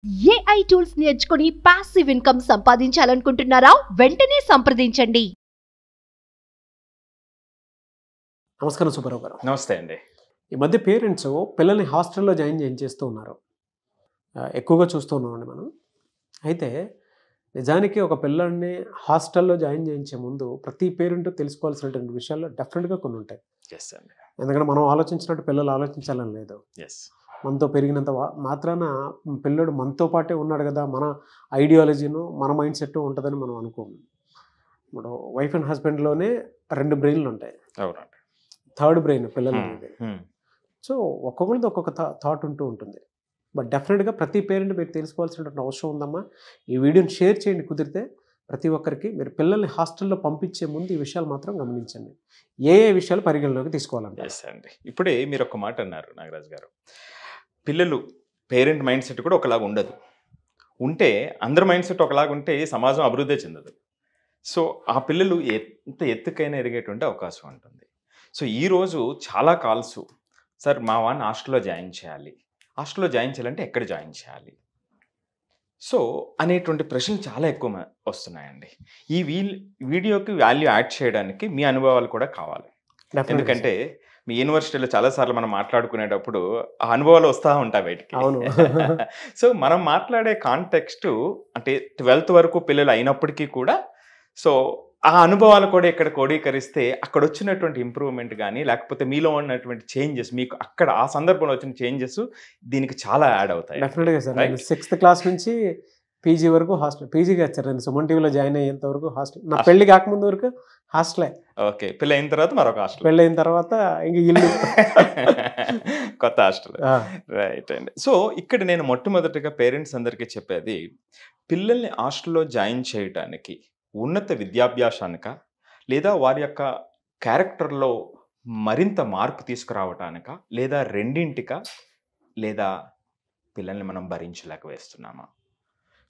AI tools నేర్చుకుని passive income సంపాదించాలనుకుంటున్నారా? వెంటనే సంప్రదించండి. నమస్కారం సుబ్బారావు గారు. నమస్తే అండి. ఈ మధ్య పేరెంట్స్ పిల్లల్ని హాస్టల్లో జాయిన్ చేయించేస్తూ ఉన్నారు. ఎక్కువగా చూస్తూ ఉన్నామండి మనం. అయితే నిజానికి ఒక పిల్లల్ని హాస్టల్లో జాయిన్ చేయించే ముందు ప్రతి పేరెంట్ తెలుసుకోవాల్సినటువంటి విషయాలు డెఫినెట్గా కొన్ని ఉంటాయి. ఎస్ అండి. ఎందుకంటే మనం ఆలోచించినట్టు పిల్లలు ఆలోచించాలని లేదు. ఎస్. మనతో పెరిగినంత మాత్రాన పిల్లడు మనతో పాటే ఉన్నాడు కదా, మన ఐడియాలజీను మన మైండ్ సెట్ ఉంటుందని మనం అనుకోము. ఇప్పుడు వైఫ్ అండ్ హస్బెండ్లోనే 2 బ్రెయిన్లు ఉంటాయి. అవునండి. థర్డ్ బ్రెయిన్ పిల్లలు అనేది. సో ఒక్కొక్కరిది ఒక్కొక్క థాట్ ఉంటూ ఉంటుంది. బట్ డెఫినెట్గా ప్రతి పేరెంట్ మీరు తెలుసుకోవాల్సినటువంటి అవసరం ఉందమ్మా. ఈ వీడియోని షేర్ చేయండి కుదిరితే ప్రతి ఒక్కరికి. మీరు పిల్లల్ని హాస్టల్లో పంపించే ముందు ఈ విషయాలు మాత్రం గమనించండి. ఏ విషయాలు పరిగణలోకి తీసుకోవాలంటే. ఎస్ అండి. ఇప్పుడే మీరు ఒక మాట అన్నారు నాగరాజు గారు, పిల్లలు పేరెంట్ మైండ్ సెట్ కూడా ఒకలాగా ఉండదు. ఉంటే అందరి మైండ్ సెట్ ఒకలాగా ఉంటే సమాజం అభివృద్ధి చెందదు. సో ఆ పిల్లలు ఎంత ఎత్తుకైనా ఎదిగేటువంటి అవకాశం ఉంటుంది. సో ఈరోజు చాలా కాల్స్, సార్ మా వాడిని హాస్టల్లో జాయిన్ చేయాలి, హాస్టల్లో జాయిన్ చేయాలంటే ఎక్కడ జాయిన్ చేయాలి, సో అనేటువంటి ప్రశ్నలు చాలా ఎక్కువ వస్తున్నాయండి. ఈ వీడియోకి వాల్యూ యాడ్ చేయడానికి మీ అనుభవాలు కూడా కావాలి. ఎందుకంటే మీ యూనివర్సిటీలో చాలాసార్లు మనం మాట్లాడుకునేటప్పుడు ఆ అనుభవాలు వస్తూ ఉంటాయి బయటికి. అవును. సో మనం మాట్లాడే కాంటెక్స్ట్ అంటే 12th వరకు పిల్లలు అయినప్పటికీ కూడా సో ఆ అనుభవాలు కూడా ఇక్కడ క్రోడీకరిస్తే అక్కడ వచ్చినటువంటి ఇంప్రూవ్మెంట్ కానీ లేకపోతే మీలో ఉన్నటువంటి చేంజెస్, మీకు అక్కడ ఆ సందర్భంలో వచ్చిన చేంజెస్ దీనికి చాలా యాడ్ అవుతాయి. డెఫినెట్గా సార్. 6th క్లాస్ నుంచి పీజీ వరకు హాస్టల్. పీజీకి వచ్చారు, నేను సుమన్ టీవీలో జాయిన్ అయ్యేంత వరకు హాస్టల్. నా పెళ్లి కాకముందు వరకు హాస్టలే. ఓకే, పెళ్ళి అయిన తర్వాత మరొక హాస్టల్, పెళ్ళి అయిన తర్వాత ఇంక ఇల్లు కొత్త హాస్టల్. రైట్ అండి. సో ఇక్కడ నేను మొట్టమొదటిగా పేరెంట్స్ అందరికీ చెప్పేది, పిల్లల్ని హాస్టల్లో జాయిన్ చేయడానికి ఉన్నత విద్యాభ్యాసానిక లేదా వారి యొక్క క్యారెక్టర్లో మరింత మార్పు తీసుకురావటానిక లేదా రెండింటిక లేదా పిల్లల్ని మనం భరించలేక వేస్తున్నామా?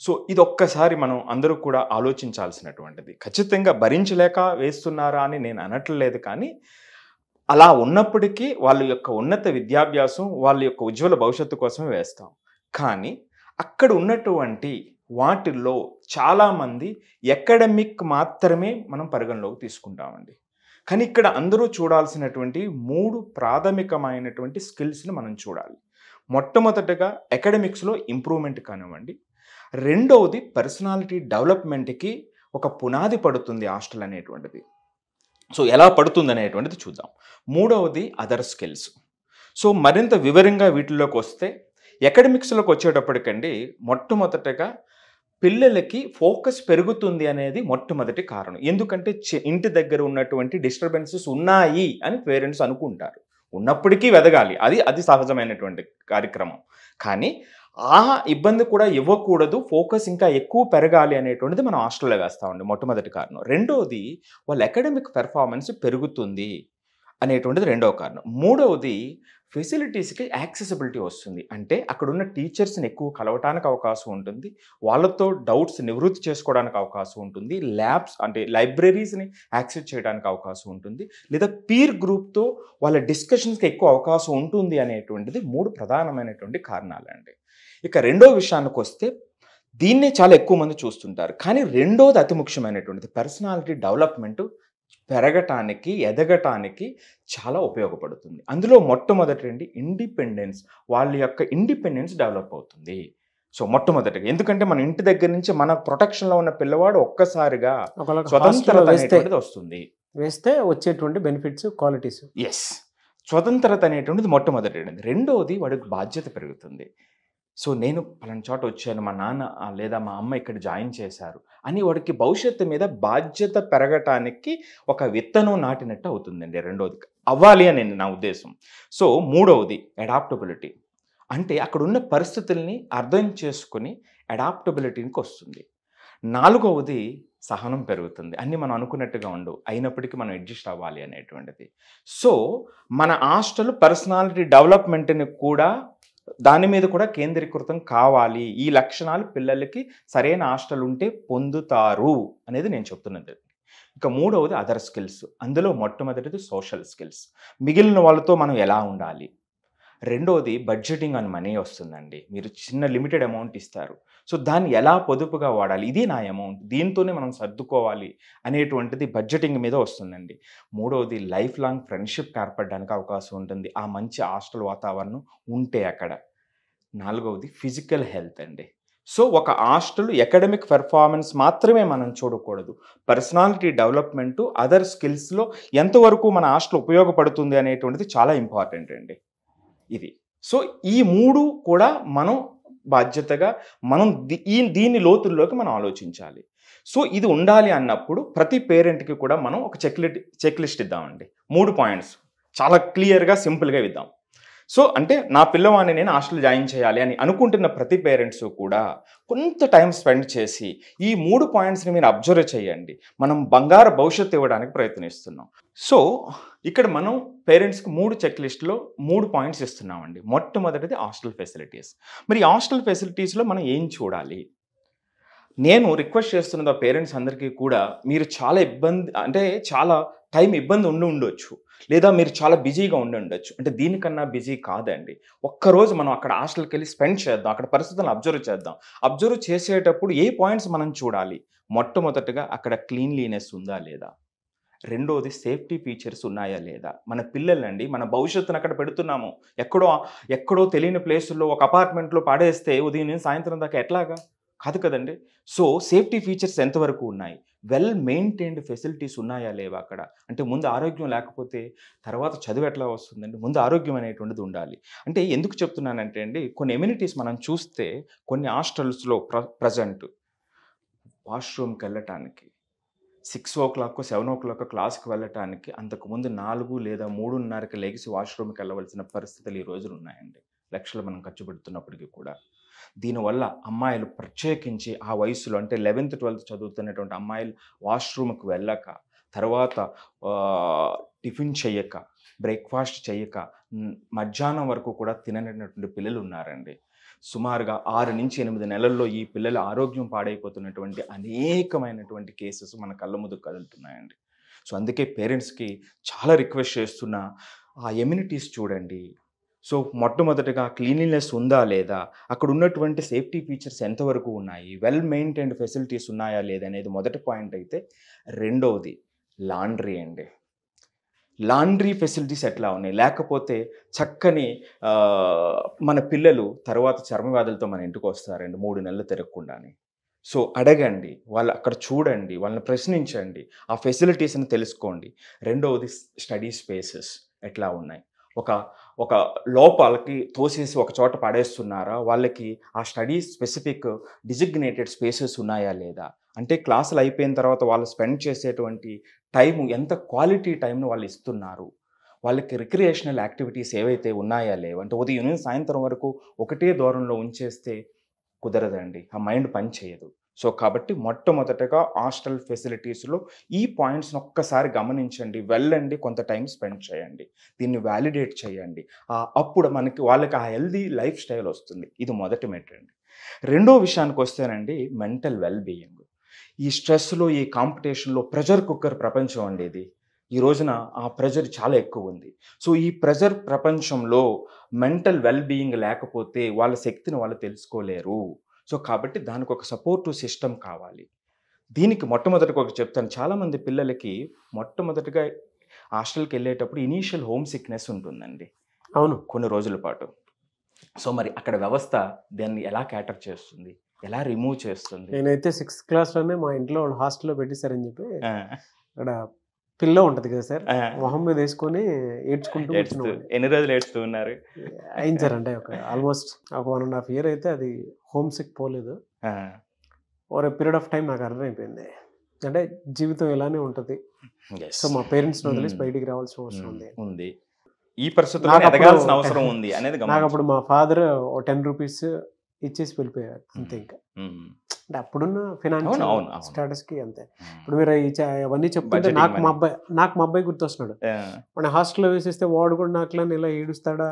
సో ఇది ఒక్కసారి మనం అందరూ కూడా ఆలోచించాల్సినటువంటిది. ఖచ్చితంగా భరించలేక వేస్తున్నారా అని నేను అనట్లేదు, కానీ అలా ఉన్నప్పటికీ వాళ్ళ యొక్క ఉన్నత విద్యాభ్యాసం వాళ్ళ యొక్క ఉజ్వల భవిష్యత్తు కోసమే వేస్తాం. కానీ అక్కడ ఉన్నటువంటి వాటిల్లో చాలామంది అకాడమిక్ మాత్రమే మనం పరిగణలోకి తీసుకుంటామండి. కానీ ఇక్కడ అందరూ చూడాల్సినటువంటి 3 ప్రాథమికమైనటువంటి స్కిల్స్ని మనం చూడాలి. మొట్టమొదటిగా అకాడమిక్స్లో ఇంప్రూవ్మెంట్ కానివ్వండి, రెండవది పర్సనాలిటీ డెవలప్మెంట్కి ఒక పునాది పడుతుంది హాస్టల్ అనేటువంటిది. సో ఎలా పడుతుంది అనేటువంటిది చూద్దాం. మూడవది అదర్ స్కిల్స్. సో మరింత వివరంగా వీటిలోకి వస్తే అకాడమిక్స్లోకి వచ్చేటప్పటికండి మొట్టమొదటగా పిల్లలకి ఫోకస్ పెరుగుతుంది అనేది మొట్టమొదటి కారణం. ఎందుకంటే ఇంటి దగ్గర ఉన్నటువంటి డిస్టర్బెన్సెస్ ఉన్నాయి అని పేరెంట్స్ అనుకుంటారు. ఉన్నప్పటికీ వెదగాలి, అది సహజమైనటువంటి కార్యక్రమం. కానీ ఆ ఇబ్బంది కూడా ఇవ్వకూడదు, ఫోకస్ ఇంకా ఎక్కువ పెరగాలి అనేటువంటిది మనం హాస్టల్లో వేస్తామండి, మొట్టమొదటి కారణం. రెండవది వాళ్ళ అకాడమిక్ పెర్ఫార్మెన్స్ పెరుగుతుంది అనేటువంటిది రెండవ కారణం. మూడవది ఫెసిలిటీస్కి యాక్సెసిబిలిటీ వస్తుంది. అంటే అక్కడున్న టీచర్స్ని ఎక్కువ కలవటానికి అవకాశం ఉంటుంది, వాళ్ళతో డౌట్స్ నివృత్తి చేసుకోవడానికి అవకాశం ఉంటుంది, ల్యాబ్స్ అంటే లైబ్రరీస్ని యాక్సెస్ చేయడానికి అవకాశం ఉంటుంది, లేదా పీర్ గ్రూప్తో వాళ్ళ డిస్కషన్స్కి ఎక్కువ అవకాశం ఉంటుంది అనేటువంటిది 3 ప్రధానమైనటువంటి కారణాలండి. ఇక రెండో విషయానికి వస్తే దీన్నే చాలా ఎక్కువ మంది చూస్తుంటారు, కానీ రెండోది అతి ముఖ్యమైనటువంటిది పర్సనాలిటీ డెవలప్మెంట్ పెరగటానికి ఎదగటానికి చాలా ఉపయోగపడుతుంది. అందులో మొట్టమొదటి ఇండిపెండెన్స్, వాళ్ళ యొక్క ఇండిపెండెన్స్ డెవలప్ అవుతుంది. సో మొట్టమొదటిగా ఎందుకంటే మన ఇంటి దగ్గర నుంచి మన ప్రొటెక్షన్లో ఉన్న పిల్లవాడు ఒక్కసారిగా స్వతంత్రత అనేటువంటిది వస్తుంది, వేస్తే వచ్చేటువంటి బెనిఫిట్స్ క్వాలిటీస్. ఎస్, స్వతంత్రత అనేటువంటిది మొట్టమొదటిది. రెండవది వాడికి బాధ్యత పెరుగుతుంది. సో నేను పలానా చోట వచ్చాను, మా నాన్న లేదా మా అమ్మ ఇక్కడ జాయిన్ చేశారు అని వాడికి భవిష్యత్తు మీద బాధ్యత పెరగటానికి ఒక విత్తనం నాటినట్టు అవుతుందండి. రెండవది అవ్వాలి అని నా ఉద్దేశం. సో మూడవది అడాప్టబిలిటీ, అంటే అక్కడ ఉన్న పరిస్థితుల్ని అర్థం చేసుకుని అడాప్టబిలిటీకి వస్తుంది. నాలుగవది సహనం పెరుగుతుంది. అన్నీ మనం అనుకున్నట్టుగా ఉండవు, అయినప్పటికీ మనం అడ్జస్ట్ అవ్వాలి అనేటువంటిది. సో మన హాస్టల్ పర్సనాలిటీ డెవలప్మెంట్ని కూడా దాని మీద కూడా కేంద్రీకృతం కావాలి. ఈ లక్షణాలు పిల్లలకి సరైన హాస్టల్ ఉంటే పొందుతారు అనేది నేను చెప్తున్నది. ఇక మూడవది అదర్ స్కిల్స్. అందులో మొట్టమొదటిది సోషల్ స్కిల్స్. మిగిలిన వాళ్ళతో మనం ఎలా ఉండాలి, రెండోది బడ్జెటింగ్ అని మనీ వస్తుందండి. మీరు చిన్న లిమిటెడ్ అమౌంట్ ఇస్తారు. సో దాన్ని ఎలా పొదుపుగా వాడాలి, ఇది నా అమౌంట్, దీంతోనే మనం సర్దుకోవాలి అనేటువంటిది బడ్జెటింగ్ మీద వస్తుందండి. మూడవది లైఫ్ లాంగ్ ఫ్రెండ్షిప్ ఏర్పడడానికి అవకాశం ఉంటుంది ఆ మంచి హాస్టల్ వాతావరణం ఉంటే అక్కడ. నాలుగవది ఫిజికల్ హెల్త్ అండి. సో ఒక హాస్టల్ అకాడమిక్ పెర్ఫార్మెన్స్ మాత్రమే మనం చూడకూడదు, పర్సనాలిటీ డెవలప్మెంటు, అదర్ స్కిల్స్లో ఎంతవరకు మన హాస్టల్ ఉపయోగపడుతుంది అనేటువంటిది చాలా ఇంపార్టెంట్ అండి ఇది. సో ఈ మూడు కూడా మనం బాధ్యతగా మనం దీని లోతుల్లోకి మనం ఆలోచించాలి. సో ఇది ఉండాలి అన్నప్పుడు ప్రతి పేరెంట్కి కూడా మనం ఒక చెక్ లిస్ట్ ఇద్దామండి. 3 పాయింట్స్ చాలా క్లియర్గా సింపుల్గా ఇద్దాం. సో అంటే నా పిల్లవాడిని నేను హాస్టల్ జాయిన్ చేయాలి అని అనుకుంటున్న ప్రతి పేరెంట్స్ కూడా కొంత టైం స్పెండ్ చేసి ఈ 3 పాయింట్స్ని మీరు అబ్జర్వ్ చేయండి. మనం బంగారు భవిష్యత్తు ఇవ్వడానికి ప్రయత్నిస్తున్నాం. సో ఇక్కడ మనం పేరెంట్స్కి 3 చెక్ లిస్ట్లో 3 పాయింట్స్ ఇస్తున్నామండి. మొట్టమొదటిది హాస్టల్ ఫెసిలిటీస్. మరి హాస్టల్ ఫెసిలిటీస్లో మనం ఏం చూడాలి? నేను రిక్వెస్ట్ చేస్తున్నది ఆ పేరెంట్స్ అందరికీ కూడా, మీరు చాలా చాలా టైం ఇబ్బంది ఉండొచ్చు, లేదా మీరు చాలా బిజీగా ఉండొచ్చు. అంటే దీనికన్నా బిజీ కాదండి. ఒక్కరోజు మనం అక్కడ హాస్టల్కి వెళ్ళి స్పెండ్ చేద్దాం, అక్కడ పరిస్థితులను అబ్జర్వ్ చేద్దాం. అబ్జర్వ్ చేసేటప్పుడు ఏ పాయింట్స్ మనం చూడాలి? మొట్టమొదటిగా అక్కడ క్లీన్లీనెస్ ఉందా లేదా, రెండోది సేఫ్టీ ఫీచర్స్ ఉన్నాయా లేదా. మన పిల్లలండి, మన భవిష్యత్తును అక్కడ పెడుతున్నాము. ఎక్కడో తెలియని ప్లేసుల్లో ఒక అపార్ట్మెంట్లో పాడేస్తే ఉదయం నుంచి సాయంత్రం దాకా ఎట్లాగా? కాదు కదండి. సో సేఫ్టీ ఫీచర్స్ ఎంతవరకు ఉన్నాయి, వెల్ మెయింటైన్డ్ ఫెసిలిటీస్ ఉన్నాయా లేవా అక్కడ. అంటే ముందు ఆరోగ్యం లేకపోతే తర్వాత చదువు ఎట్లా వస్తుందండి? ముందు ఆరోగ్యం అనేటువంటిది ఉండాలి. అంటే ఎందుకు చెప్తున్నానంటే అండి, కొన్ని ఎమ్యూనిటీస్ మనం చూస్తే కొన్ని హాస్టల్స్లో ప్రజెంట్ వాష్రూమ్కి వెళ్ళటానికి 6 o'clock 7 o'clock క్లాస్కి వెళ్ళటానికి అంతకుముందు 4 లేదా 3:30కి లెగిసి వాష్రూమ్కి వెళ్ళవలసిన పరిస్థితులు ఈ రోజులు ఉన్నాయండి. లక్షలు మనం ఖర్చు పెడుతున్నప్పటికీ కూడా. దీనివల్ల అమ్మాయిలు ప్రత్యేకించి ఆ వయసులో అంటే 11th 12th చదువుతున్నటువంటి అమ్మాయిలు వాష్రూమ్కి వెళ్ళక, తర్వాత టిఫిన్ చేయక, బ్రేక్ఫాస్ట్ చేయక, మధ్యాహ్నం వరకు కూడా తిననటువంటి పిల్లలు ఉన్నారండి. సుమారుగా 6 నుంచి 8 నెలల్లో ఈ పిల్లల ఆరోగ్యం పాడైపోతున్నటువంటి అనేకమైనటువంటి కేసెస్ మన కళ్ళ ముందు కదులుతున్నాయండి. సో అందుకే పేరెంట్స్కి చాలా రిక్వెస్ట్ చేస్తున్నా, ఆ ఎమ్యూనిటీస్ చూడండి. సో మొట్టమొదటిగా క్లీన్లీనెస్ ఉందా లేదా, అక్కడ ఉన్నటువంటి సేఫ్టీ ఫీచర్స్ ఎంతవరకు ఉన్నాయి, వెల్ మెయింటైన్డ్ ఫెసిలిటీస్ ఉన్నాయా లేదా అనేది మొదటి పాయింట్ అయితే, రెండవది లాండ్రీ అండి. లాండ్రీ ఫెసిలిటీస్ ఎట్లా ఉన్నాయి, లేకపోతే చక్కని మన పిల్లలు తర్వాత చర్మవ్యాధులతో మన ఇంటికి వస్తారండి 3 నెలలు తిరగకుండానే. సో అడగండి, వాళ్ళు అక్కడ చూడండి, వాళ్ళని ప్రశ్నించండి, ఆ ఫెసిలిటీస్ని తెలుసుకోండి. రెండవది స్టడీ స్పేసెస్ ఎట్లా ఉన్నాయి, ఒక లోపలికి తోసేసి ఒక చోట పడేస్తున్నారా, వాళ్ళకి ఆ స్టడీ స్పెసిఫిక్ డిజిగ్నేటెడ్ స్పేసెస్ ఉన్నాయా లేదా, అంటే క్లాసులు అయిపోయిన తర్వాత వాళ్ళు స్పెండ్ చేసేటువంటి టైము ఎంత క్వాలిటీ టైంను వాళ్ళు ఇస్తున్నారు, వాళ్ళకి రిక్రియేషనల్ యాక్టివిటీస్ ఏవైతే ఉన్నాయా లేవు. అంటే ఉదయం నుంచి సాయంత్రం వరకు ఒకటే దూరంలో ఉంచేస్తే కుదరదండి, ఆ మైండ్ పని చేయదు. సో కాబట్టి మొట్టమొదటగా హాస్టల్ ఫెసిలిటీస్లో ఈ పాయింట్స్ని ఒక్కసారి గమనించండి, వెళ్ళండి, కొంత టైం స్పెండ్ చేయండి, దీన్ని వ్యాలిడేట్ చేయండి. అప్పుడు వాళ్ళకి ఆ హెల్దీ లైఫ్ స్టైల్ వస్తుంది. ఇది మొదటి మెట్టు అండి. రెండో విషయానికి వస్తేనండి, మెంటల్ వెల్ బీయింగ్. ఈ స్ట్రెస్లో, ఈ కాంపిటీషన్లో ప్రెషర్ కుక్కర్ ప్రపంచం అండి ఇది. ఈ రోజున ఆ ప్రెషర్ చాలా ఎక్కువ ఉంది. సో ఈ ప్రెషర్ ప్రపంచంలో మెంటల్ వెల్ బీయింగ్ లేకపోతే వాళ్ళ శక్తిని వాళ్ళు తెలుసుకోలేరు. సో కాబట్టి దానికి ఒక సపోర్టివ్ సిస్టమ్ కావాలి. దీనికి మొట్టమొదటిగా ఒక చెప్తాను, చాలామంది పిల్లలకి మొట్టమొదటిగా హాస్టల్కి వెళ్ళేటప్పుడు ఇనీషియల్ హోమ్ సిక్నెస్ ఉంటుందండి. అవును, కొన్ని రోజుల పాటు. సో మరి అక్కడ వ్యవస్థ దాన్ని ఎలా క్యాటర్ చేస్తుంది, ఎలా రిమూవ్ చేస్తుంది? నేనైతే 6th క్లాస్లోనే మా ఇంట్లో వాళ్ళు హాస్టల్లో పెట్టేశారని చెప్పి, అక్కడ పిల్ల ఉంటుంది కదా సార్, మొహం మీద వేసుకొని ఏడ్చుకుంటూ ఎన్ని రోజులు ఏడుస్తూ ఉన్నారు? అయింది సార్, అంటే ఆల్మోస్ట్ ఒక 1.5 year అయితే అది హోమ్ సిక్ పోలేదు. ఓవర్ పీరియడ్ ఆఫ్ టైం నాకు అర్థమైపోయింది, అంటే జీవితం ఇలానే ఉంటుంది. సో మా పేరెంట్స్ వదిలేసి బయటికి రావాల్సిన అవసరం ఉంది, ఈ పరిస్థితుల్లో ఎదగాల్సిన అవసరం ఉంది అనేది. నాకు అప్పుడు మా ఫాదర్ 10 rupees ఇచ్చేసి వెళ్ళిపోయారు అంతే. ఇంకా అంటే అప్పుడున్న ఫైనాన్షియల్ స్టేటస్ కి అంతే. ఇప్పుడు మీరు అవన్నీ చెప్తుంటే నాకు మా అబ్బాయి గుర్తొస్తున్నాడు. మన హాస్టల్లో వేసేస్తే వాడు కూడా నాకు ఇలా ఏడుస్తాడా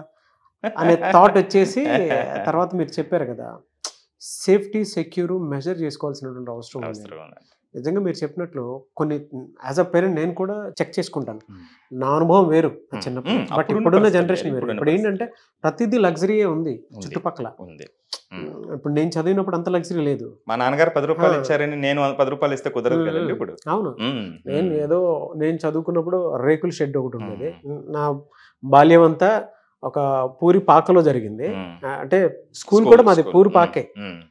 అనే థాట్ వచ్చేసి, తర్వాత మీరు చెప్పారు కదా, సేఫ్టీ సెక్యూర్ మెజర్ చేసుకోవాల్సినటువంటి అవసరం ఉంది. నిజంగా మీరు చెప్పినట్లు కొన్ని యాజ్ అ పేరెంట్ నేను కూడా చెక్ చేసుకుంటాను. నా అనుభవం వేరు చిన్నప్పుడు, బట్ ఇప్పుడున్న జనరేషన్ వేరు. ఇప్పుడు ఏంటంటే ప్రతిదీ లగ్జరీయే ఉంది చుట్టుపక్కల. ఇప్పుడు నేను చదివినప్పుడు అంత లగ్జరీ లేదు. మా నాన్నగారు 10 రూపాయలు ఇచ్చారని నేను 10 రూపాయలు ఇస్తే కుదరదు కదండి ఇప్పుడు. అవును, నేను చదువుకున్నప్పుడు రేకుల షెడ్ ఒకటి ఉండేది. నా బాల్యం అంతా ఒక పూరి పాకలో జరిగింది. అంటే స్కూల్ కూడా మాది పూరి పాకే,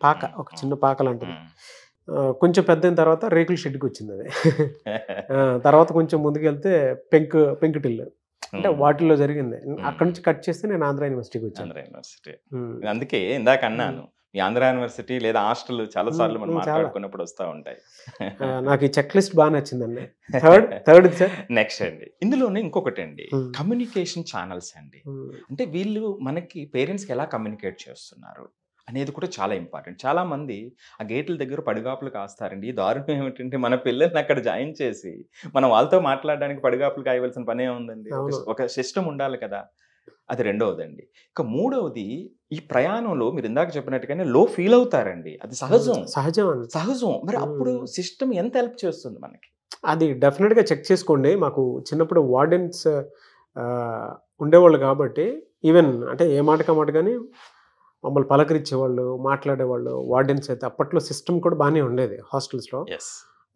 పాక, ఒక చిన్న పాక లాంటిది. కొంచెం పెద్ద అయిన తర్వాత రేకుల షెడ్కి వచ్చింది అది. తర్వాత కొంచెం ముందుకెళ్తే పెంకుటిల్లు, అంటే వాటిల్లో జరిగింది. అక్కడ నుంచి కట్ చేస్తే నేను ఆంధ్ర యూనివర్సిటీకి వచ్చాను. ఆంధ్ర యూనివర్సిటీ, అందుకే ఇందాక అన్నాను ఈ ఆంధ్ర యూనివర్సిటీ లేదా హాస్టల్ చాలా సార్లు మనం మాట్లాడుకున్నప్పుడు వస్తూ ఉంటాయి. నాకు ఈ చెక్ లిస్ట్ బాగా నచ్చిందండి. థర్డ్ నెక్స్ట్ అండి, ఇందులోనే ఇంకొకటి అండి, కమ్యూనికేషన్ ఛానల్స్ అండి. అంటే వీళ్ళు మనకి పేరెంట్స్కి ఎలా కమ్యూనికేట్ చేస్తున్నారు అనేది కూడా చాలా ఇంపార్టెంట్. చాలా మంది ఆ గేట్ల దగ్గర పడిగాపులు కాస్తారండి. ఈ దారుణం ఏమిటంటే మన పిల్లల్ని అక్కడ జాయిన్ చేసి మనం వాళ్ళతో మాట్లాడడానికి పడిగాపులు కాయవలసిన పనే ఉందండి. ఒక సిస్టమ్ ఉండాలి కదా. అది రెండవదండి. ఇక మూడవది, ఈ ప్రయాణంలో మీరు ఇందాక చెప్పినట్టుగానే లో ఫీల్ అవుతారండి. అది సహజం. మరి అప్పుడు సిస్టమ్ ఎంత హెల్ప్ చేస్తుంది మనకి? అది డెఫినెట్గా చెక్ చేసుకోండి. మాకు చిన్నప్పుడు వార్డెన్స్ ఉండేవాళ్ళు కాబట్టి, ఈవెన్ అంటే ఏ మాట కానీ మమ్మల్ని పలకరించేవాళ్ళు, మాట్లాడేవాళ్ళు వార్డెన్స్. అయితే అప్పట్లో సిస్టమ్ కూడా బాగానే ఉండేది హాస్టల్స్లో.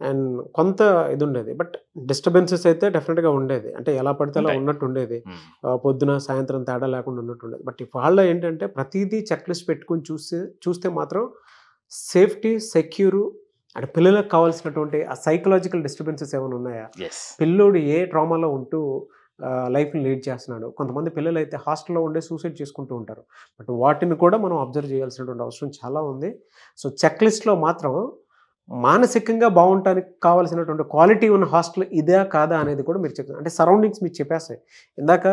అండ్ కొంత ఇది ఉండేది, బట్ డిస్టర్బెన్సెస్ అయితే డెఫినెట్గా ఉండేది. అంటే ఎలా పడితే అలా ఉన్నట్టు ఉండేది, పొద్దున సాయంత్రం తేడా లేకుండా ఉన్నట్టు ఉండేది. బట్ వాళ్ళ ఏంటంటే ప్రతిదీ చెక్ లిస్ట్ పెట్టుకుని చూస్తే మాత్రం సేఫ్టీ, సెక్యూరు, అంటే పిల్లలకు కావాల్సినటువంటి ఆ సైకలాజికల్ డిస్టర్బెన్సెస్ ఏమైనా ఉన్నాయా, పిల్లోడు ఏ ట్రామాలో ఉంటూ లైఫ్ని లీడ్ చేస్తున్నాడు. కొంతమంది పిల్లలు అయితే హాస్టల్లో ఉండే సూసైడ్ చేసుకుంటూ ఉంటారు. బట్ వాటిని కూడా మనం అబ్జర్వ్ చేయాల్సినటువంటి అవసరం చాలా ఉంది. సో చెక్ లిస్ట్లో మాత్రం మానసికంగా బాగుంటానికి కావాల్సినటువంటి క్వాలిటీ ఉన్న హాస్టల్ ఇదే కాదా అనేది కూడా మీరు చెప్తారు. అంటే సరౌండింగ్స్ మీకు చెప్పేస్తాయి. ఇందాక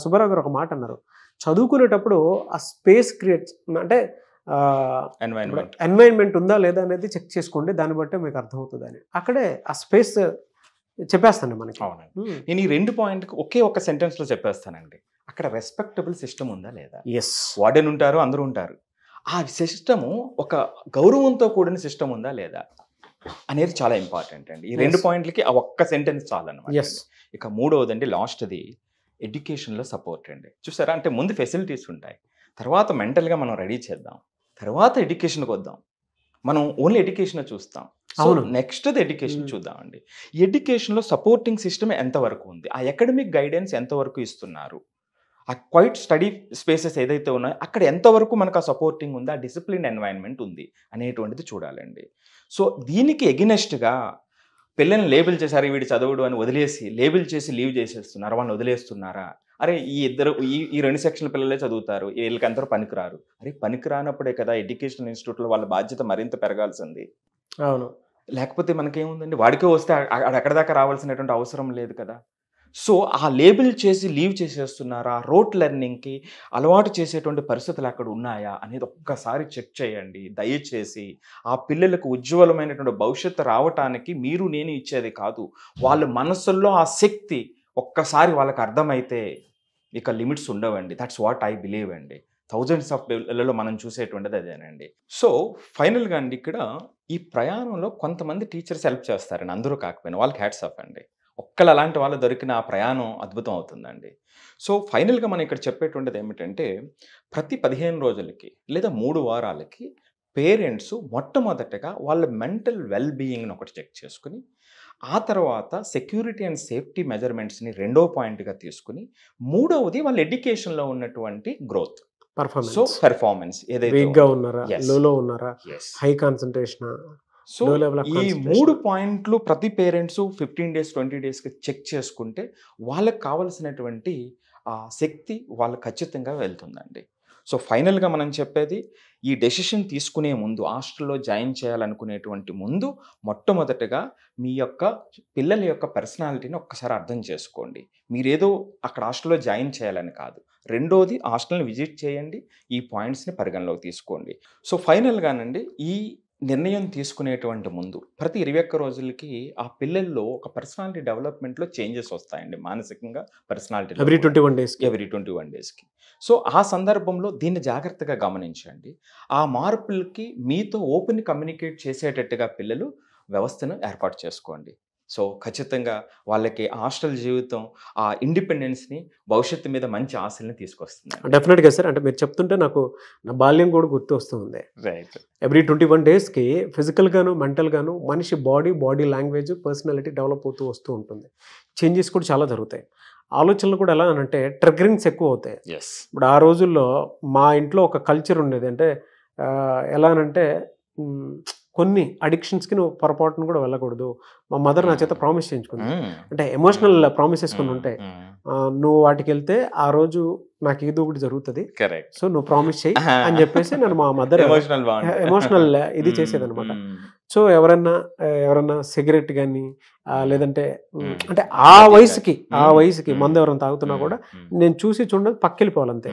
సుబ్బారావు గారు ఒక మాట అన్నారు, చదువుకునేటప్పుడు ఆ స్పేస్ క్రియేట్, అంటే ఎన్వైరన్మెంట్ ఉందా లేదా అనేది చెక్ చేసుకోండి, దాన్ని బట్టే మీకు అర్థమవుతుంది అని. అక్కడే ఆ స్పేస్ చెప్పేస్తాను మనకి. నేను ఈ 2 పాయింట్కి ఒకే ఒక సెంటెన్స్లో చెప్పేస్తానండి. అక్కడ రెస్పెక్టబుల్ సిస్టమ్ ఉందా లేదా? వార్డెన్ ఉంటారు, అందరూ ఉంటారు. ఆ సిస్టము ఒక గౌరవంతో కూడిన సిస్టమ్ ఉందా లేదా అనేది చాలా ఇంపార్టెంట్ అండి. ఈ 2 పాయింట్లకి ఆ ఒక్క సెంటెన్స్ చాలన్నమాట. ఇక మూడవదండి, లాస్ట్ది ఎడ్యుకేషన్లో సపోర్ట్ అండి. చూసారా, అంటే ముందు ఫెసిలిటీస్ ఉంటాయి, తర్వాత మెంటల్గా మనం రెడీ చేద్దాం, తర్వాత ఎడ్యుకేషన్కి వద్దాం. మనం ఓన్లీ ఎడ్యుకేషన్ చూస్తాం. అవును, నెక్స్ట్ ఎడ్యుకేషన్ చూద్దామండి. ఎడ్యుకేషన్లో సపోర్టింగ్ సిస్టమ్ ఎంతవరకు ఉంది, ఆ అకాడమిక్ గైడెన్స్ ఎంతవరకు ఇస్తున్నారు, ఆ క్వైట్ స్టడీ స్పేసెస్ ఏదైతే ఉన్నాయో అక్కడ ఎంతవరకు మనకు ఆ సపోర్టింగ్ ఉంది, ఆ డిసిప్లిన్ ఎన్వైరన్మెంట్ ఉంది అనేటువంటిది చూడాలండి. సో దీనికి ఎగినెస్ట్గా పిల్లల్ని లేబుల్ చేశారు, వీడి చదవడు అని వదిలేసి లేబుల్ చేసి లీవ్ చేసేస్తున్నారు, వాళ్ళని వదిలేస్తున్నారా? అరే ఈ 2 సెక్షన్ల పిల్లలే చదువుతారు, వీళ్ళకి అందరూ పనికిరారు. అరే పనికిరానప్పుడే కదా ఎడ్యుకేషనల్ ఇన్స్టిట్యూట్లో వాళ్ళ బాధ్యత మరింత పెరగాల్సింది. అవును, లేకపోతే మనకేముందండి, వాడికే వస్తే అక్కడ దాకా రావాల్సినటువంటి అవసరం లేదు కదా. సో ఆ లేబుల్ చేసి లీవ్ చేసేస్తున్నారా, రోట్ లెర్నింగ్కి అలవాటు చేసేటువంటి పరిస్థితులు అక్కడ ఉన్నాయా అనేది ఒక్కసారి చెక్ చేయండి దయచేసి. ఆ పిల్లలకు ఉజ్వలమైనటువంటి భవిష్యత్తు రావటానికి మీరు నేను ఇచ్చేది కాదు, వాళ్ళ మనసుల్లో ఆ శక్తి ఒక్కసారి వాళ్ళకి అర్థమైతే ఇక లిమిట్స్ ఉండవండి. దట్స్ వాట్ ఐ బిలీవ్ అండి. థౌజండ్స్ ఆఫ్ పిల్లల్లో మనం చూసేటువంటిది అదేనండి. సో ఫైనల్గా అండి, ఇక్కడ ఈ ప్రయాణంలో కొంతమంది టీచర్స్ హెల్ప్ చేస్తారండి, అందరూ కాకపోయినా వాళ్ళకి హ్యాట్స్ ఆఫ్ అండి. ఒక్కళ్ళు అలాంటి వాళ్ళు దొరికిన ఆ ప్రయాణం అద్భుతం అవుతుందండి. సో ఫైనల్గా మనం ఇక్కడ చెప్పేటువంటిది ఏమిటంటే, ప్రతి 15 రోజులకి లేదా 3 వారాలకి పేరెంట్స్ మొట్టమొదటగా వాళ్ళ మెంటల్ వెల్ బీయింగ్ని ఒకటి చెక్ చేసుకుని, ఆ తర్వాత సెక్యూరిటీ అండ్ సేఫ్టీ మెజర్మెంట్స్ని 2వ పాయింట్గా తీసుకుని, 3వది వాళ్ళ ఎడ్యుకేషన్లో ఉన్నటువంటి గ్రోత్, పెర్ఫార్మెన్స్ ఏదైతే ఉన్నారా, హై కాన్సంట్రేషన్. సో ఈ 3 పాయింట్లు ప్రతి పేరెంట్స్ 15 డేస్ 20 డేస్కి చెక్ చేసుకుంటే వాళ్ళకి కావలసినటువంటి ఆ శక్తి వాళ్ళకి ఖచ్చితంగా వెళ్తుందండి. సో ఫైనల్గా మనం చెప్పేది, ఈ డెసిషన్ తీసుకునే ముందు, హాస్టల్లో జాయిన్ చేయాలనుకునేటువంటి ముందు మొట్టమొదటగా మీ యొక్క పిల్లల యొక్క పర్సనాలిటీని ఒక్కసారి అర్థం చేసుకోండి. మీరేదో అక్కడ హాస్టల్లో జాయిన్ చేయాలని కాదు. రెండోది, హాస్టల్ని విజిట్ చేయండి, ఈ పాయింట్స్ని పరిగణలోకి తీసుకోండి. సో ఫైనల్గానండి, ఈ నిర్ణయం తీసుకునేటువంటి ముందు ప్రతి 21 రోజులకి ఆ పిల్లల్లో ఒక పర్సనాలిటీ డెవలప్మెంట్లో చేంజెస్ వస్తాయండి, మానసికంగా పర్సనాలిటీ ఎవ్రీ 21 డేస్కి. సో ఆ సందర్భంలో దీన్ని జాగ్రత్తగా గమనించండి. ఆ మార్పులకి మీతో ఓపెన్ కమ్యూనికేట్ చేసేటట్టుగా పిల్లలు వ్యవస్థను ఏర్పాటు చేసుకోండి. సో ఖచ్చితంగా వాళ్ళకి హాస్టల్ జీవితం ఆ ఇండిపెండెన్స్ని భవిష్యత్తు మీద మంచి ఆశల్ని తీసుకొస్తుంది. డెఫినెట్గా సార్. అంటే మీరు చెప్తుంటే నాకు నా బాల్యం కూడా గుర్తు వస్తుంది. రైట్. ఎవ్రీ 21 డేస్కి ఫిజికల్గాను మెంటల్గాను మనిషి బాడీ లాంగ్వేజ్ పర్సనాలిటీ డెవలప్ అవుతూ వస్తూ ఉంటుంది. చేంజెస్ కూడా చాలా జరుగుతాయి. ఆలోచనలు కూడా ఎలా అంటే ట్రిగరింగ్స్ ఎక్కువ అవుతాయి. ఎస్. ఇప్పుడు ఆ రోజుల్లో మా ఇంట్లో ఒక కల్చర్ ఉండేది. అంటే ఎలా అనంటే కొన్ని అడిక్షన్స్కి నువ్వు పొరపాటును కూడా వెళ్ళకూడదు. మా మదర్ నా చేత ప్రామిస్ చేయించుకుంది. అంటే ఎమోషనల్ ప్రామిసెస్ కొన్ని ఉంటాయి. నువ్వు వాటికి వెళ్తే ఆ రోజు నాకు ఏదో ఒకటి జరుగుతుంది, సో నువ్వు ప్రామిస్ చేయి అని చెప్పేసి నన్ను మా మదర్ ఎమోషనల్ ఇది చేసేదనమాట. సో ఎవరన్నా సిగరెట్ కానీ లేదంటే అంటే ఆ వయసుకి మందు ఎవరైనా తాగుతున్నా కూడా నేను చూడదు పక్కెళ్ళిపోవాలంతే.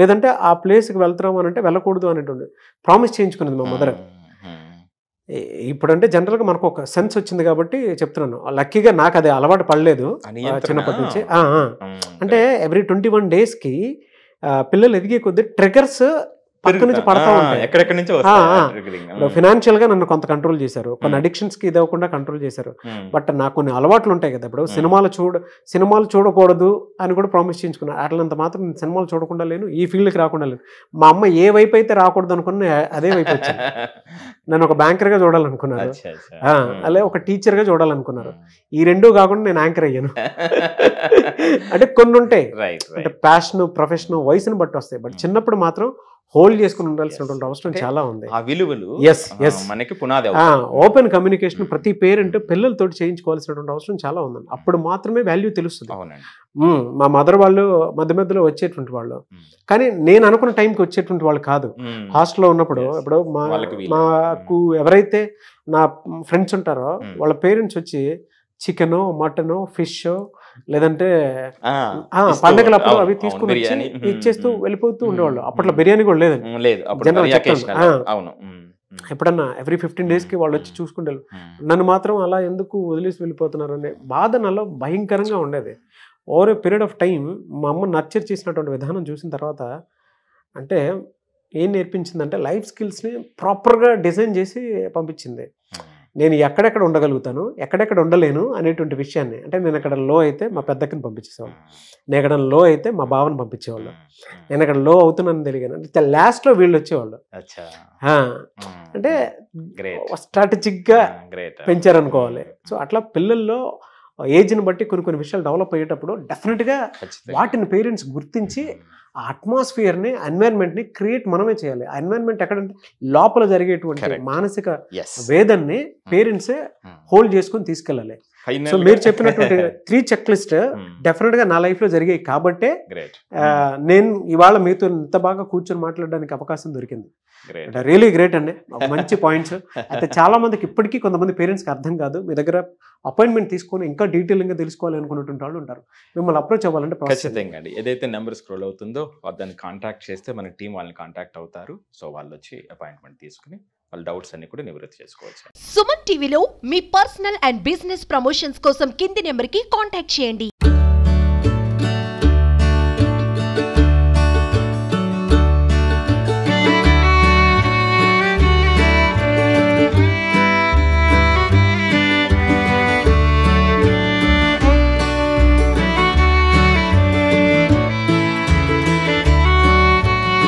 లేదంటే ఆ ప్లేస్కి వెళ్తున్నాం అని అంటే వెళ్ళకూడదు అనేటువంటి ప్రామిస్ చేయించుకునేది మా మదర్. ఇప్పుడంటే జనరల్గా మనకు ఒక సెన్స్ వచ్చింది కాబట్టి చెప్తున్నాను. లక్కీగా నాకు అది అలవాటు పడలేదు చిన్నప్పటి నుంచి. అంటే ఎవ్రీ 21 డేస్కి పిల్లలు ఎదిగే కొద్దీ ట్రిగర్స్ పక్క నుంచి పడతా ఉంటాయి. ఫైనాన్షియల్ గా నన్ను కొంత కంట్రోల్ చేశారు, కొన్ని అడిక్షన్స్ కి ఇది అవ్వకుండా కంట్రోల్ చేశారు. బట్ నాకు కొన్ని అలవాట్లు ఉంటాయి కదా. ఇప్పుడు సినిమాలు చూడకూడదు అని కూడా ప్రామిస్ చేయించుకున్నాను. అట్లంత మాత్రం నేను సినిమాలు చూడకుండా లేను, ఈ ఫీల్డ్కి రాకుండా లేను. మా అమ్మ ఏ వైపు అయితే రాకూడదు అనుకున్నా అదే వైపు వచ్చింది. నేను ఒక బ్యాంకర్ గా చూడాలనుకున్నారు, అలాగే ఒక టీచర్ గా చూడాలనుకున్నారు. ఈ రెండూ కాకుండా నేను యాంకర్ అయ్యాను. అంటే కొన్ని ఉంటాయి, అంటే ప్యాషన్ ప్రొఫెషన్ వయసును బట్టి వస్తాయి. బట్ చిన్నప్పుడు మాత్రం హోల్డ్ చేసుకుని ఉండాల్సినటువంటి అవసరం చాలా ఉంది. ఆ విలువలు మనకి పునాది. ఓపెన్ కమ్యూనికేషన్ ప్రతి పేరెంట్ పిల్లలతో చేయించుకోవాల్సినటువంటి అవసరం చాలా ఉందండి. అప్పుడు మాత్రమే వాల్యూ తెలుస్తుంది. మా మదర్ వాళ్ళు మధ్యలో వచ్చేటువంటి వాళ్ళు, కానీ నేను అనుకున్న టైంకి వచ్చేటువంటి వాళ్ళు కాదు. హాస్టల్లో ఉన్నప్పుడు ఇప్పుడు మాకు ఎవరైతే నా ఫ్రెండ్స్ ఉంటారో వాళ్ళ పేరెంట్స్ వచ్చి చికెనో మటనో ఫిష్ లేదంటే పండగలప్పుడు అవి తీసుకుని వచ్చి ఇచ్చేస్తూ వెళ్ళిపోతూ ఉండేవాళ్ళు. అప్పట్లో బిర్యానీ కూడా లేదండి. ఎప్పుడన్నా ఎవ్రీ 15 డేస్కి వాళ్ళు వచ్చి చూసుకుంటారు. నన్ను మాత్రం అలా ఎందుకు వదిలేసి వెళ్ళిపోతున్నారు అనే బాధ నాలో భయంకరంగా ఉండేది. Over a period of time మా అమ్మ నర్చర్ చేసినటువంటి విధానం చూసిన తర్వాత అంటే ఏం నేర్పించిందంటే లైఫ్ స్కిల్స్ని ప్రాపర్గా డిజైన్ చేసి పంపించింది. నేను ఎక్కడెక్కడ ఉండగలుగుతాను, ఎక్కడెక్కడ ఉండలేను అనేటువంటి విషయాన్ని. అంటే నేను ఎక్కడ లో అయితే మా పెద్దక్కని పంపించేసేవాళ్ళు, నేను ఎక్కడ లో అయితే మా బావని పంపించేవాళ్ళు, నేను ఎక్కడ లో అవుతున్నాను తెలియను అంటే లాస్ట్లో వీళ్ళు వచ్చేవాళ్ళు. అంటే స్ట్రాటజిక్గా పెంచారనుకోవాలి. సో అట్లా పిల్లల్లో ఏజ్ని బట్టి కొన్ని విషయాలు డెవలప్ అయ్యేటప్పుడు డెఫినెట్గా వాటిని పేరెంట్స్ గుర్తించి ఆ అట్మాస్ఫియర్ని ఎన్వైరన్మెంట్ని క్రియేట్ మనమే చేయాలి. ఆ ఎన్వైరన్మెంట్ ఎక్కడంటే లోపల జరిగేటువంటి మానసిక వేదన్ని పేరెంట్సే హోల్డ్ చేసుకుని తీసుకెళ్ళాలి. సో మీరు చెప్పినటువంటి 3 చెక్ లిస్ట్ డెఫినెట్గా నా లైఫ్లో జరిగాయి కాబట్టే నేను ఇవాళ మీతో ఇంత బాగా కూర్చొని మాట్లాడడానికి అవకాశం దొరికింది. రియలీ గ్రేట్ అండి, మంచి పాయింట్స్. అయితే చాలా మందికి ఇప్పటికీ కొంతమంది పేరెంట్స్కి అర్థం కాదు. మీ దగ్గర అపాయింట్మెంట్ తీసుకొని ఇంకా డీటెయిలింగ్గా తెలుసుకోవాలి అనుకున్నటువంటి వాళ్ళు ఉంటారు. మిమ్మల్ని అప్రోచ్ అవ్వాలంటే ఖచ్చితంగా అండి, ఏదైతే నెంబర్ స్క్రోల్ అవుతుందో దాన్ని కాంటాక్ట్ చేస్తే మన టీం వాళ్ళని కాంటాక్ట్ అవుతారు. సో వాళ్ళు వచ్చి అపాయింట్మెంట్ తీసుకుని వాళ్ళ డౌట్స్ అన్ని కూడా నివృత్తి చేసుకోవచ్చు. సుమన్ టీవీలో మీ పర్సనల్ అండ్ బిజినెస్ ప్రమోషన్స్ కోసం కింది నెంబర్కి కాంటాక్ట్ చేయండి.